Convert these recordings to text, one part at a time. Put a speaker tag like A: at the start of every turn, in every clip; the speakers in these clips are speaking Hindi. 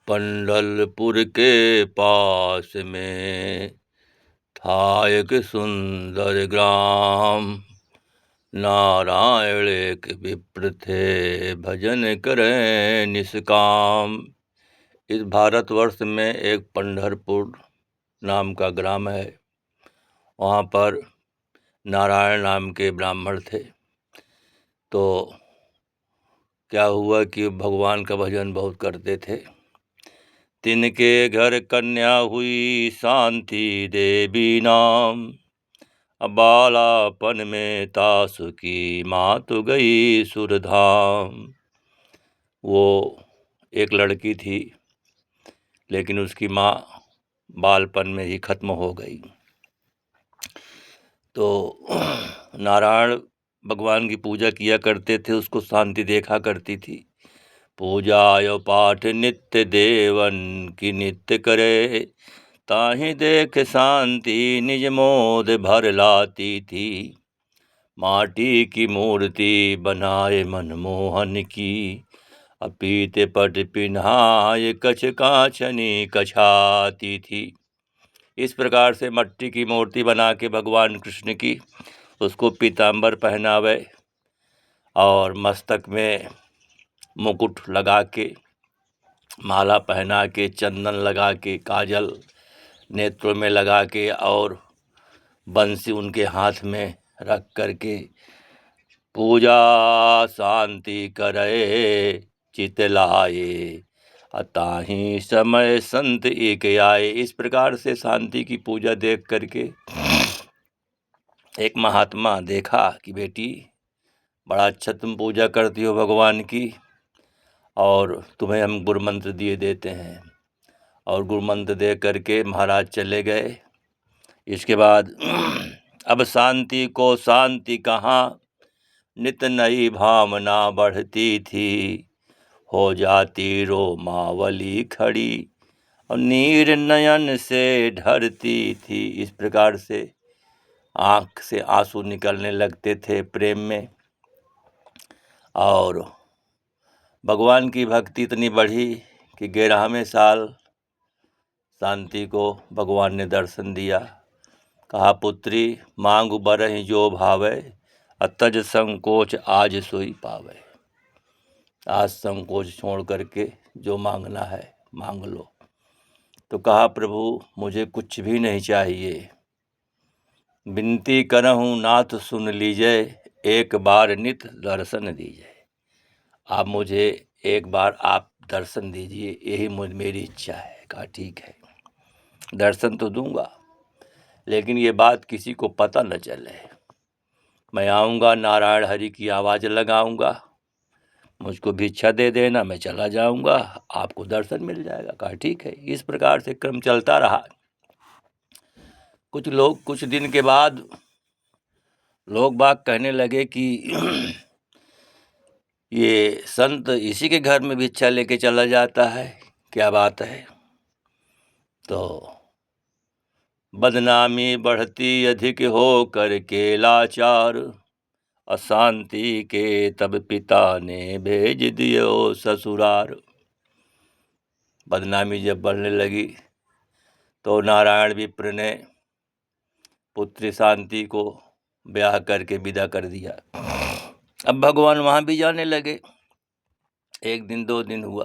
A: पंढलपुर के पास में था एक सुंदर ग्राम। नारायण एक विप्र थे, भजन करें निष्काम। इस भारतवर्ष में एक पंढरपुर नाम का ग्राम है। वहाँ पर नारायण नाम के ब्राह्मण थे। तो क्या हुआ कि भगवान का भजन बहुत करते थे। तिनके घर कन्या हुई शांति देवी नाम। बालापन में तासु की मातु गई सुरधाम। वो एक लड़की थी, लेकिन उसकी माँ बालपन में ही खत्म हो गई। तो नारायण भगवान की पूजा किया करते थे, उसको शांति देखा करती थी। पूजा यो पाठ नित्य देवन की नित्य करे, ताहि देख शांति निज मोद भर लाती थी। माटी की मूर्ति बनाए मनमोहन की, अपीत पट पिन्हाए कछ कांचनी कछाती थी। इस प्रकार से मट्टी की मूर्ति बना के भगवान कृष्ण की उसको पीताम्बर पहनावे और मस्तक में मुकुट लगा के, माला पहना के, चंदन लगा के, काजल नेत्रों में लगा के और बंसी उनके हाथ में रख करके पूजा शांति करे चित लाए, अताही समय संत एक आए। इस प्रकार से शांति की पूजा देख करके एक महात्मा देखा कि बेटी बड़ा अच्छा तुम पूजा करती हो भगवान की, और तुम्हें हम गुरु मंत्र दिए देते हैं। और गुरु मंत्र दे करके महाराज चले गए। इसके बाद अब शांति को शांति कहाँ, नित नई भावना बढ़ती थी। हो जाती रोमावली खड़ी और नीर नयन से ढरती थी। इस प्रकार से आँख से आंसू निकलने लगते थे प्रेम में। और भगवान की भक्ति इतनी बढ़ी कि 11वें साल शांति को भगवान ने दर्शन दिया। कहा, पुत्री मांग बरहि जो भावे, अतज संकोच आज सोई पावे। आज संकोच छोड़ करके जो मांगना है मांग लो। तो कहा, प्रभु मुझे कुछ भी नहीं चाहिए, विनती करहूँ नाथ सुन लीजिए, एक बार नित दर्शन दीजिए। आप मुझे एक बार आप दर्शन दीजिए, यही मेरी इच्छा है। कहा ठीक है, दर्शन तो दूंगा, लेकिन ये बात किसी को पता न चले। मैं आऊँगा, नारायण हरि की आवाज़ लगाऊंगा, मुझको भिक्षा दे देना, मैं चला जाऊंगा, आपको दर्शन मिल जाएगा। कहा ठीक है। इस प्रकार से क्रम चलता रहा। कुछ दिन के बाद लोग बाग कहने लगे कि ये संत इसी के घर में भिक्षा लेके चला जाता है, क्या बात है। तो बदनामी बढ़ती अधिक हो करके लाचार, अशांति के तब पिता ने भेज दियो ससुरार। बदनामी जब बढ़ने लगी तो नारायण विप्र ने पुत्री शांति को ब्याह करके विदा कर दिया। अब भगवान वहाँ भी जाने लगे। एक दिन 2 दिन हुआ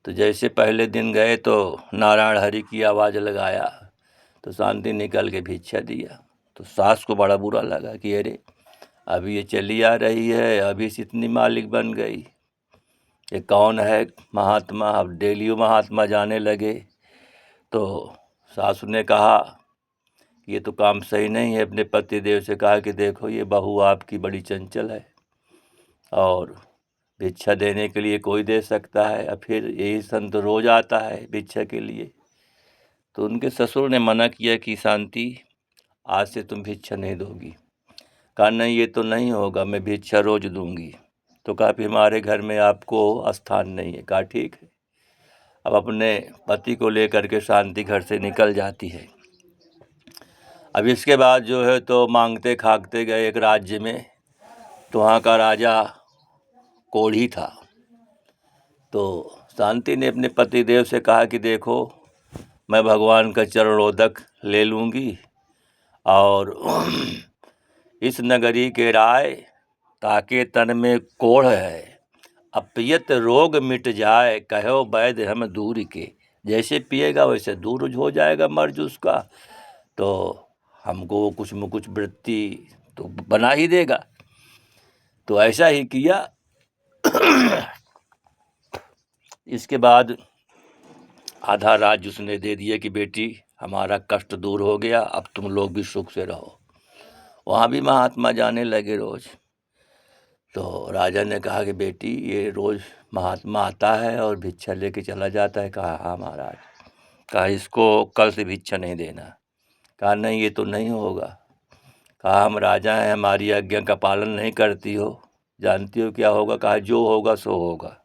A: तो जैसे पहले दिन गए तो नारायण हरि की आवाज़ लगाया तो शांति निकल के भिक्षा दिया। तो सास को बड़ा बुरा लगा कि अरे अभी ये चली आ रही है, अभी से इतनी मालिक बन गई, ये कौन है महात्मा। अब डेली महात्मा जाने लगे। तो सासू ने कहा ये तो काम सही नहीं है। अपने पति देव से कहा कि देखो ये बहू आपकी बड़ी चंचल है और भिक्षा देने के लिए कोई दे सकता है, और फिर यही संत रोज आता है भिक्षा के लिए। तो उनके ससुर ने मना किया कि शांति आज से तुम भिक्षा नहीं दोगी। कहा नहीं ये तो नहीं होगा, मैं भिक्षा रोज दूंगी। तो कहा फिर हमारे घर में आपको स्थान नहीं है। कहा ठीक है। अब अपने पति को लेकर के शांति घर से निकल जाती है। अब इसके बाद जो है तो मांगते खाकते गए एक राज्य में। तो वहाँ का राजा कोढ़ी था। तो शांति ने अपने पतिदेव से कहा कि देखो, मैं भगवान का चरणोदक ले लूँगी और इस नगरी के राय ताके तन में कोढ़ है, अपियत रोग मिट जाए, कहो वैद्य हम दूर के। जैसे पिएगा वैसे दूर हो जाएगा मर्ज उसका, तो हमको वो कुछ न कुछ वृत्ति तो बना ही देगा। तो ऐसा ही किया। इसके बाद आधा राज्य उसने दे दिया कि बेटी हमारा कष्ट दूर हो गया, अब तुम लोग भी सुख से रहो। वहाँ भी महात्मा जाने लगे रोज। तो राजा ने कहा कि बेटी ये रोज महात्मा आता है और भिक्षा लेके चला जाता है। कहा हाँ महाराज। कहा इसको कल से भिक्षा नहीं देना। कहा नहीं ये तो नहीं होगा। कहा हम राजा हैं, हमारी आज्ञा का पालन नहीं करती हो, जानती हो क्या होगा। कहा जो होगा सो होगा।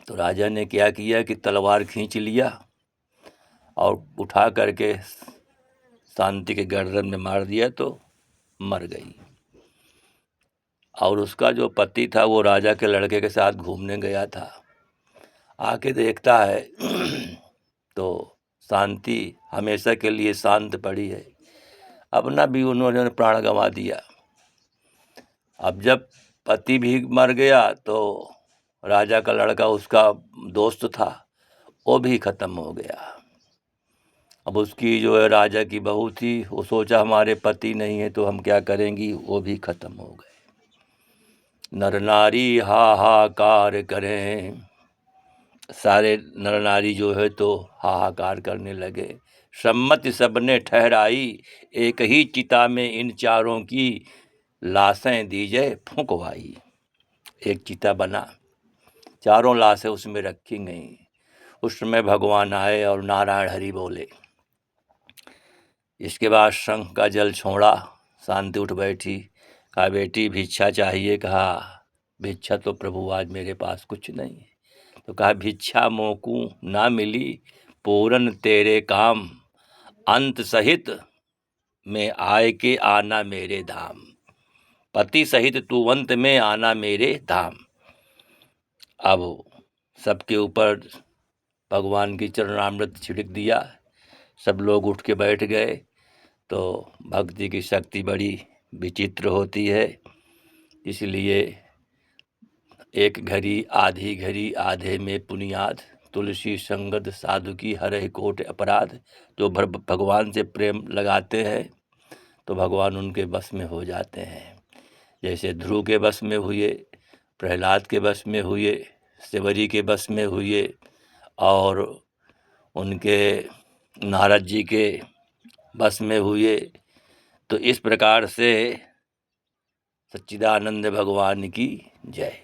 A: तो राजा ने क्या किया कि तलवार खींच लिया और उठा करके शांति के गर्दन में मार दिया तो मर गई। और उसका जो पति था वो राजा के लड़के के साथ घूमने गया था। आके देखता है तो शांति हमेशा के लिए शांत पड़ी है। अपना भी उन्होंने प्राण गंवा दिया। अब जब पति भी मर गया तो राजा का लड़का उसका दोस्त था वो भी खत्म हो गया। अब उसकी जो है राजा की बहू थी, वो सोचा हमारे पति नहीं है तो हम क्या करेंगी, वो भी खत्म हो गए। नर नारी हाहाकार करें, सारे नर नारी जो है तो हाहाकार करने लगे। सम्मति सबने ठहराई, एक ही चिता में इन चारों की लाशें दीजिए फूंकवाई। एक चिता बना, चारों लाशें उसमें रखी गई। उस समय भगवान आए और नारायण हरि बोले। इसके बाद शंख का जल छोड़ा, शांति उठ बैठी। कहा बेटी भिक्षा चाहिए। कहा भिक्षा तो प्रभु आज मेरे पास कुछ नहीं है। तो कहा भिक्षा मोकू ना मिली, पूरन तेरे काम, अंत सहित में आए के आना मेरे धाम। पति सहित तू अंत में आना मेरे धाम। अब सबके ऊपर भगवान की चरणामृत छिड़क दिया, सब लोग उठ के बैठ गए। तो भक्ति की शक्ति बड़ी विचित्र होती है। इसलिए एक घड़ी आधी घड़ी आधे में पुनियाद, तुलसी संगत साधु की हरहि कोट अपराध। जो भगवान से प्रेम लगाते हैं तो भगवान उनके बस में हो जाते हैं। जैसे ध्रुव के बस में हुए, प्रहलाद के बस में हुए, सेवरी के बस में हुए और उनके नारद जी के बस में हुए। तो इस प्रकार से सच्चिदानंद भगवान की जय।